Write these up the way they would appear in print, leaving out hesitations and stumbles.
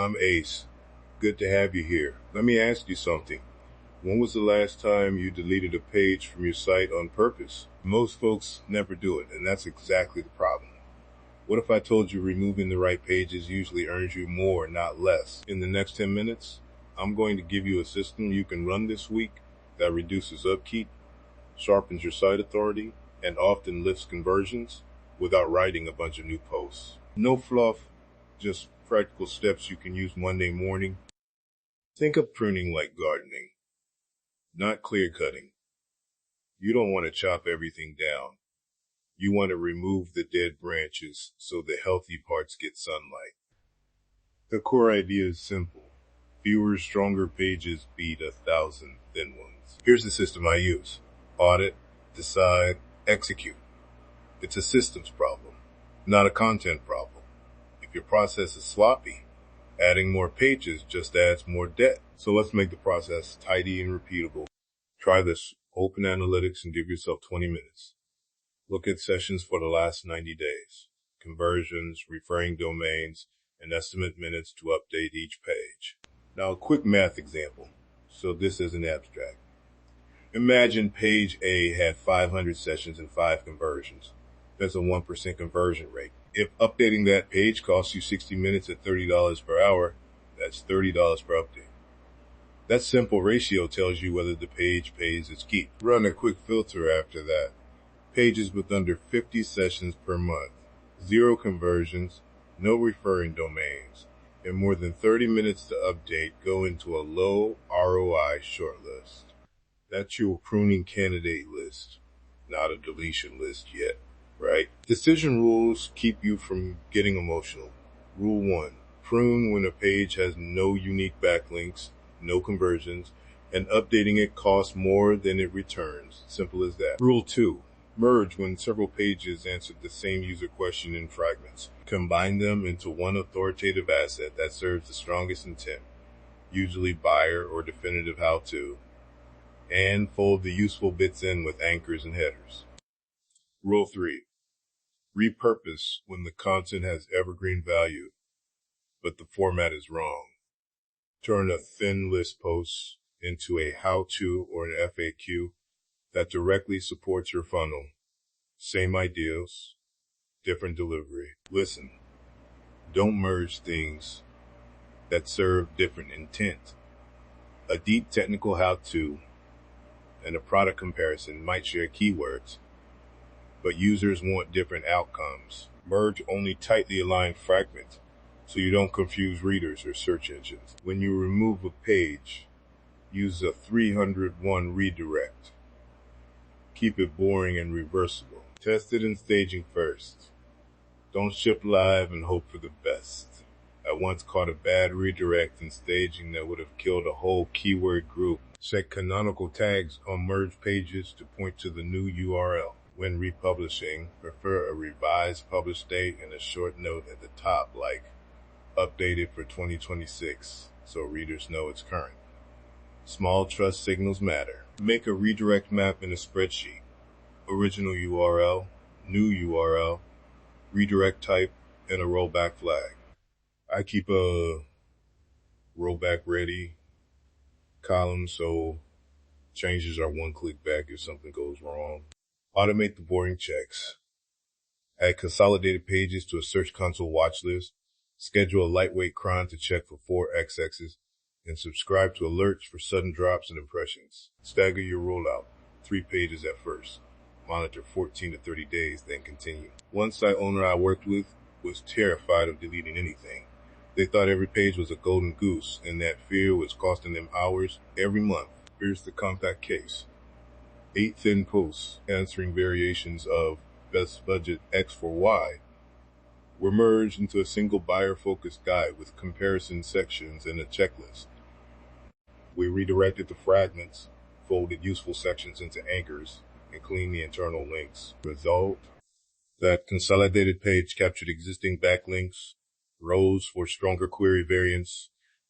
I'm Ace. Good to have you here. Let me ask you something. When was the last time you deleted a page from your site on purpose? Most folks never do it, and that's exactly the problem. What if I told you removing the right pages usually earns you more, not less? In the next 10 minutes, I'm going to give you a system you can run this week that reduces upkeep, sharpens your site authority, and often lifts conversions without writing a bunch of new posts. No fluff, just practical steps you can use Monday morning. Think of pruning like gardening, not clear cutting. You don't want to chop everything down. You want to remove the dead branches so the healthy parts get sunlight. The core idea is simple. Fewer, stronger pages beat 1,000 thin ones. Here's the system I use. Audit, decide, execute. It's a systems problem, not a content problem. If your process is sloppy, adding more pages just adds more debt. So let's make the process tidy and repeatable. Try this. Open analytics and give yourself 20 minutes. Look at sessions for the last 90 days, conversions, referring domains, and estimate minutes to update each page. Now a quick math example. So this is an abstract. Imagine page A had 500 sessions and 5 conversions. That's a 1% conversion rate. If updating that page costs you 60 minutes at $30 per hour, that's $30 per update. That simple ratio tells you whether the page pays its keep. Run a quick filter after that. Pages with under 50 sessions per month, 0 conversions, no referring domains, and more than 30 minutes to update go into a low ROI shortlist. That's your pruning candidate list, not a deletion list yet, right? Decision rules keep you from getting emotional. Rule 1, prune when a page has no unique backlinks, no conversions, and updating it costs more than it returns. Simple as that. Rule 2, merge when several pages answered the same user question in fragments. Combine them into one authoritative asset that serves the strongest intent, usually buyer or definitive how-to, and fold the useful bits in with anchors and headers. Rule 3, repurpose when the content has evergreen value, but the format is wrong. Turn a thin list post into a how-to or an FAQ that directly supports your funnel. Same ideas, different delivery. Listen, don't merge things that serve different intent. A deep technical how-to and a product comparison might share keywords, but users want different outcomes. Merge only tightly aligned fragments so you don't confuse readers or search engines. When you remove a page, use a 301 redirect. Keep it boring and reversible. Test it in staging first. Don't ship live and hope for the best. I once caught a bad redirect in staging that would have killed a whole keyword group. Set canonical tags on merged pages to point to the new URL. When republishing, prefer a revised publish date and a short note at the top like updated for 2026 so readers know it's current. Small trust signals matter. Make a redirect map in a spreadsheet. Original URL, new URL, redirect type, and a rollback flag. I keep a rollback ready column so changes are one click back if something goes wrong. Automate the boring checks. Add consolidated pages to a Search Console watch list. Schedule a lightweight cron to check for 4 XXs. And subscribe to alerts for sudden drops and impressions. Stagger your rollout, 3 pages at first. Monitor 14 to 30 days, then continue. One site owner I worked with was terrified of deleting anything. They thought every page was a golden goose, and that fear was costing them hours every month. Here's the compact case. 8 thin posts answering variations of best budget X for Y were merged into a single buyer-focused guide with comparison sections and a checklist. We redirected the fragments, folded useful sections into anchors, and cleaned the internal links. Result: that consolidated page captured existing backlinks, rows for stronger query variants,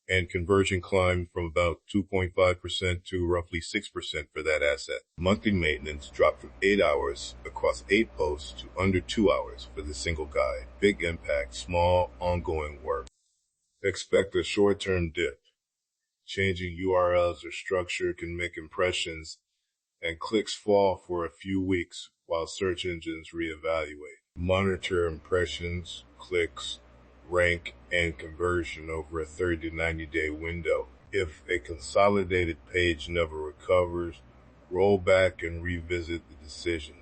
and conversion climbed from about 2.5% to roughly 6% for that asset. Monthly maintenance dropped from 8 hours across 8 posts to under 2 hours for the single guide. Big impact, small, ongoing work. Expect a short-term dip. Changing URLs or structure can make impressions and clicks fall for a few weeks while search engines reevaluate. Monitor impressions, clicks, rank, and conversion over a 30 to 90-day window. If a consolidated page never recovers, roll back and revisit the decision.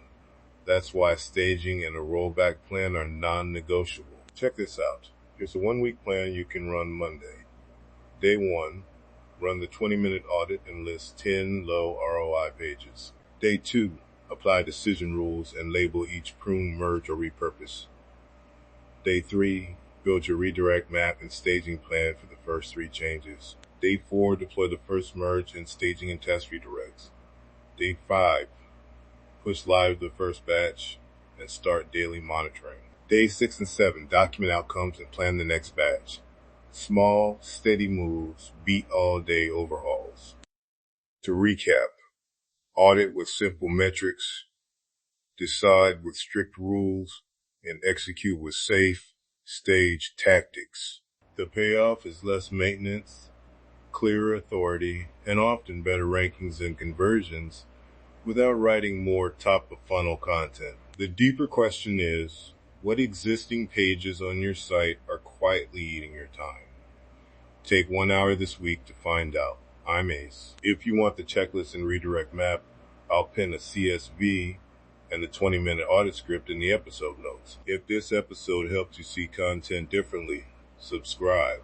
That's why staging and a rollback plan are non-negotiable. Check this out. Here's a 1-week plan you can run Monday. Day 1, run the 20-minute audit and list 10 low ROI pages. Day 2, apply decision rules and label each prune, merge, or repurpose. Day 3, build your redirect map and staging plan for the first 3 changes. Day 4, deploy the first merge and staging and test redirects. Day 5, push live the first batch and start daily monitoring. Day 6 and 7, document outcomes and plan the next batch. Small, steady moves beat all-day overhauls. To recap, audit with simple metrics, decide with strict rules, and execute with safe, staged tactics. The payoff is less maintenance, clearer authority, and often better rankings and conversions without writing more top-of-funnel content. The deeper question is, what existing pages on your site are quietly eating your time? Take 1 hour this week to find out. I'm Ace. If you want the checklist and redirect map, I'll pin a CSV and the 20-minute audit script in the episode notes. If this episode helped you see content differently, subscribe.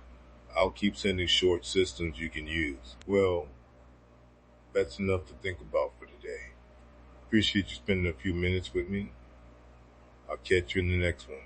I'll keep sending short systems you can use. Well, that's enough to think about for today. Appreciate you spending a few minutes with me. I'll catch you in the next one.